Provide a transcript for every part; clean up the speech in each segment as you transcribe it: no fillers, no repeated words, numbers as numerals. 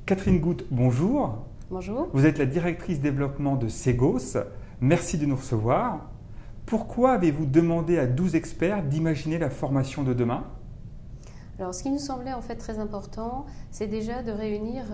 Catherine Goutte, bonjour. Bonjour. Vous êtes la directrice développement de Segos. Merci de nous recevoir. Pourquoi avez-vous demandé à 12 experts d'imaginer la formation de demain ? Alors, ce qui nous semblait en fait très important, c'est déjà de réunir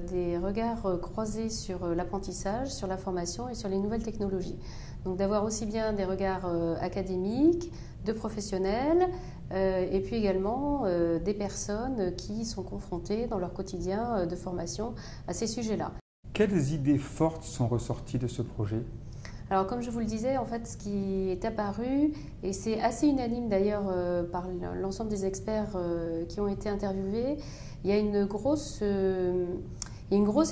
des regards croisés sur l'apprentissage, sur la formation et sur les nouvelles technologies. Donc, d'avoir aussi bien des regards académiques, de professionnels, et puis également des personnes qui sont confrontées dans leur quotidien de formation à ces sujets-là. Quelles idées fortes sont ressorties de ce projet ? Alors, comme je vous le disais, en fait, ce qui est apparu, et c'est assez unanime d'ailleurs par l'ensemble des experts qui ont été interviewés, il y a une grosse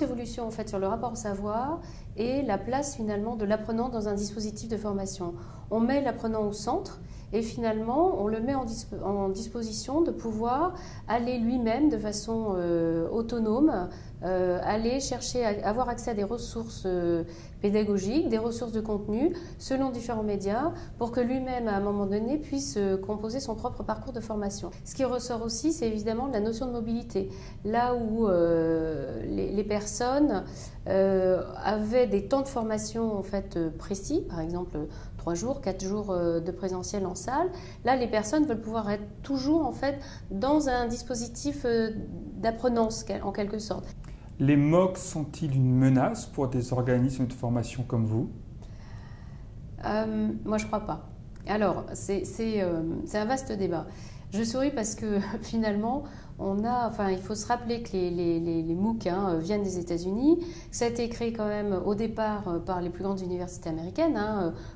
évolution en fait sur le rapport au savoir et la place finalement de l'apprenant dans un dispositif de formation. On met l'apprenant au centre et finalement on le met en disposition de pouvoir aller lui-même de façon autonome, aller chercher à avoir accès à des ressources pédagogiques, des ressources de contenu selon différents médias pour que lui-même à un moment donné puisse composer son propre parcours de formation. Ce qui ressort aussi, c'est évidemment la notion de mobilité. Là où les personnes avaient des temps de formation en fait précis, par exemple 3 jours, 4 jours de présentiel en salle, là les personnes veulent pouvoir être toujours en fait dans un dispositif d'apprenance en quelque sorte. Les MOOC sont-ils une menace pour des organismes de formation comme vous ? Moi je ne crois pas. Alors c'est un vaste débat. Je souris parce que finalement, il faut se rappeler que les MOOC viennent des États-Unis. Ça a été créé quand même au départ par les plus grandes universités américaines,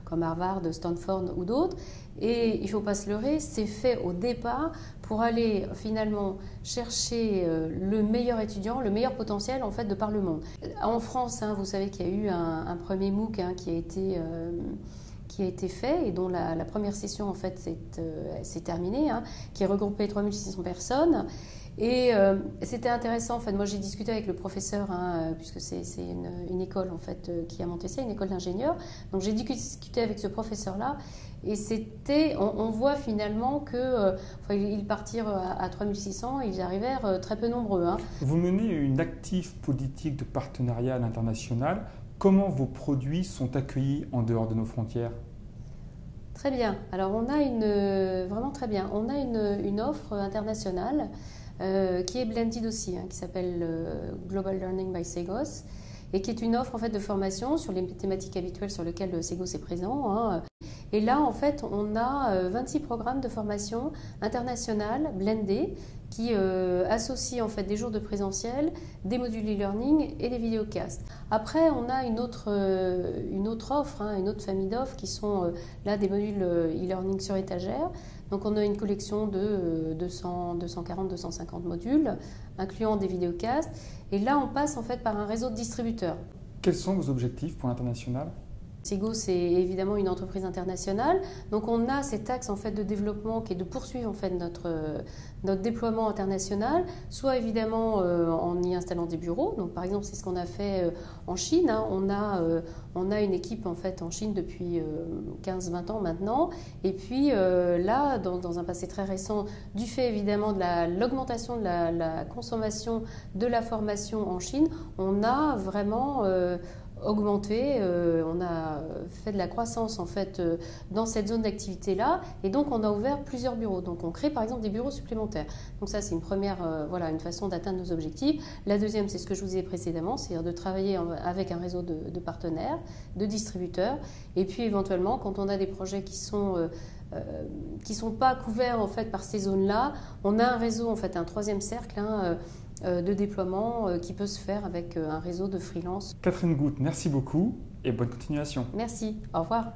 comme Harvard, Stanford ou d'autres. Et il ne faut pas se leurrer, c'est fait au départ pour aller finalement chercher le meilleur étudiant, le meilleur potentiel en fait de par le monde. En France, vous savez qu'il y a eu un premier MOOC qui a été fait et dont la première session en fait s'est terminée, qui regroupait 3600 personnes. Et c'était intéressant, en fait. Moi j'ai discuté avec le professeur, puisque c'est une école en fait, qui a monté ça, une école d'ingénieurs. Donc j'ai discuté avec ce professeur-là et on voit finalement qu'ils partirent à 3600, ils arrivèrent très peu nombreux. Vous menez une active politique de partenariat à l'international. Comment vos produits sont accueillis en dehors de nos frontières ? Très bien. Alors on a vraiment très bien. On a une offre internationale qui est blended aussi, qui s'appelle Global Learning by Segos et qui est une offre en fait de formation sur les thématiques habituelles sur lesquelles Segos est présent. Et là, en fait, on a 26 programmes de formation internationale blendés qui associent en fait des jours de présentiel, des modules e-learning et des vidéocasts. Après, on a une autre offre, une autre famille d'offres qui sont là des modules e-learning sur étagère. Donc on a une collection de 240, 250 modules, incluant des vidéocasts. Et là, on passe en fait par un réseau de distributeurs. Quels sont vos objectifs pour l'international ? Segos, c'est évidemment une entreprise internationale. Donc on a cet axe en fait de développement qui est de poursuivre en fait notre déploiement international, soit évidemment en y installant des bureaux. Donc par exemple, c'est ce qu'on a fait en Chine. On a une équipe en fait en Chine depuis 15-20 ans maintenant. Et puis là, dans un passé très récent, du fait évidemment de l'augmentation de la consommation de la formation en Chine, on a vraiment augmenté, on a fait de la croissance en fait dans cette zone d'activité-là et donc on a ouvert plusieurs bureaux. Donc on crée par exemple des bureaux supplémentaires. Donc ça c'est une première une façon d'atteindre nos objectifs. La deuxième c'est ce que je vous ai précédemment, c'est-à-dire de travailler avec un réseau de partenaires, de distributeurs et puis éventuellement quand on a des projets qui sont pas couverts en fait par ces zones-là, on a un réseau en fait, un troisième cercle de déploiement qui peut se faire avec un réseau de freelance. Catherine Goutte, merci beaucoup et bonne continuation. Merci, au revoir.